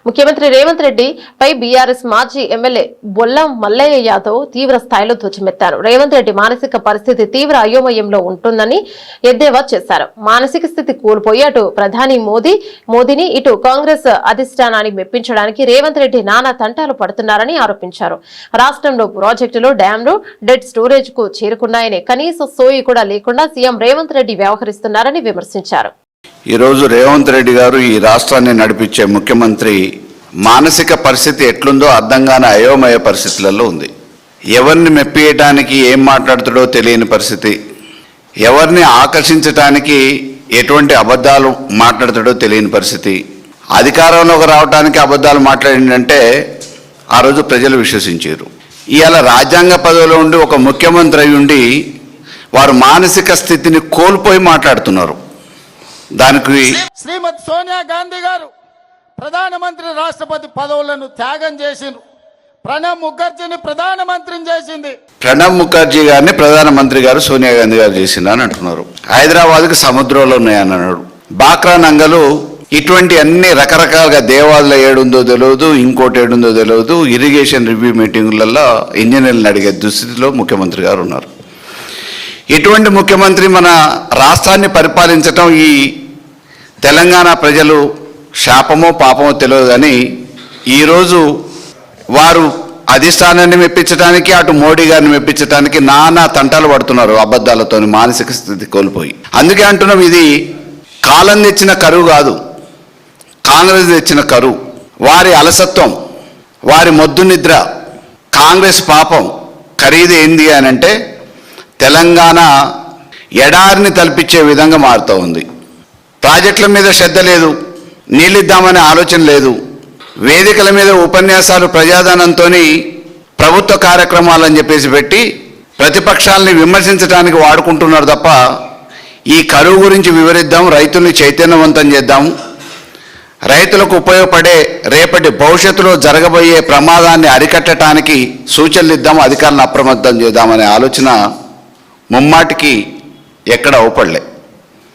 ముఖ్యమంత్రి రేవంత్ రెడ్డి పై బీఆర్ఎస్ మాజీ ఎమ్మెల్యే బొల్లం మల్లయ్య యాదవ్ తీవ్ర స్థాయిలో ధ్వజమెత్తారు. రేవంత్ రెడ్డి మానసిక పరిస్థితి తీవ్ర అయోమయంలో ఉంటుందని ఎద్దేవా చేశారు. మానసిక స్థితి కోల్పోయి అటు ప్రధాని మోదీని ఇటు కాంగ్రెస్ అధిష్టానాన్ని మెప్పించడానికి రేవంత్ రెడ్డి నానా తంటాలు పడుతున్నారని ఆరోపించారు. రాష్ట్రంలో ప్రాజెక్టులు, డ్యాంలు, డెడ్ స్టోరేజ్ కు చేరుకున్నాయని కనీస సోయి కూడా లేకుండా సీఎం రేవంత్ రెడ్డి వ్యవహరిస్తున్నారని విమర్శించారు. ఈరోజు రేవంత్ రెడ్డి గారు ఈ రాష్ట్రాన్ని నడిపించే ముఖ్యమంత్రి మానసిక పరిస్థితి ఎట్లుందో అర్థం కాని అయోమయ పరిస్థితులలో ఉంది. ఎవరిని మెప్పియటానికి ఏం మాట్లాడుతాడో తెలియని పరిస్థితి, ఎవరిని ఆకర్షించటానికి ఎటువంటి అబద్ధాలు మాట్లాడుతాడో తెలియని పరిస్థితి, అధికారంలోకి రావడానికి అబద్ధాలు మాట్లాడిందంటే ఆ రోజు ప్రజలు విశ్వసించారు. ఇవాళ రాజ్యాంగ పదవిలో ఉండి ఒక ముఖ్యమంత్రి అయి ఉండి వారు మానసిక స్థితిని కోల్పోయి మాట్లాడుతున్నారు. దానికి శ్రీమతి సోనియా గాంధీ గారు ప్రధానమంత్రి రాష్ట్రపతి పదవులను త్యాగం చేసిండ్రు. ప్రణబ్ ముఖర్జీని ప్రధానమంత్రిని చేసింది. ప్రణబ్ ముఖర్జీ గారిని ప్రధానమంత్రి గారు సోనియా గాంధీ గారు చేసింది అని అంటున్నారు. హైదరాబాద్కి సముద్రంలో ఉన్నాయని అన్నాడు. బాక్రా నంగలు ఇటువంటి అన్ని రకరకాలుగా దేవాలయాలు ఏడుందో తెలియదు, ఇంకోటి ఏడుందో తెలియదు. ఇరిగేషన్ రివ్యూ మీటింగులలో ఇంజనీర్లను అడిగే దుస్థితిలో ముఖ్యమంత్రి గారు ఉన్నారు. ఇటువంటి ముఖ్యమంత్రి మన రాష్ట్రాన్ని పరిపాలించటం ఈ తెలంగాణ ప్రజలు శాపమో పాపమో తెలియదు. కానీ ఈరోజు వారు అధిష్టానాన్ని మెప్పించడానికి, అటు మోడీ గారిని మెప్పించడానికి నానా తంటాలు పడుతున్నారు అబద్ధాలతో మానసిక స్థితి కోల్పోయి. అందుకే అంటున్నాం, ఇది కాలం తెచ్చిన కరువు కాదు, కాంగ్రెస్ తెచ్చిన కరువు. వారి అలసత్వం, వారి మొద్దు నిద్ర, కాంగ్రెస్ పాపం ఖరీదు ఏంది అని అంటే తెలంగాణ ఎడారిని తలపించే విధంగా మారుతూ ఉంది. ప్రాజెక్టుల మీద శ్రద్ధ లేదు, నీళ్ళిద్దామనే ఆలోచన లేదు. వేదికల మీద ఉపన్యాసాలు ప్రజాధనంతో ప్రభుత్వ కార్యక్రమాలని చెప్పేసి పెట్టి ప్రతిపక్షాలని విమర్శించడానికి వాడుకుంటున్నారు తప్ప ఈ కరువు గురించి వివరిద్దాం, రైతుల్ని చైతన్యవంతం చేద్దాం, రైతులకు ఉపయోగపడే రేపటి భవిష్యత్తులో జరగబోయే ప్రమాదాన్ని అరికట్టడానికి సూచనలు ఇద్దాం, అధికారులను అప్రమత్తం చేద్దామనే ఆలోచన ముమ్మాటికి ఎక్కడ అవపడలే.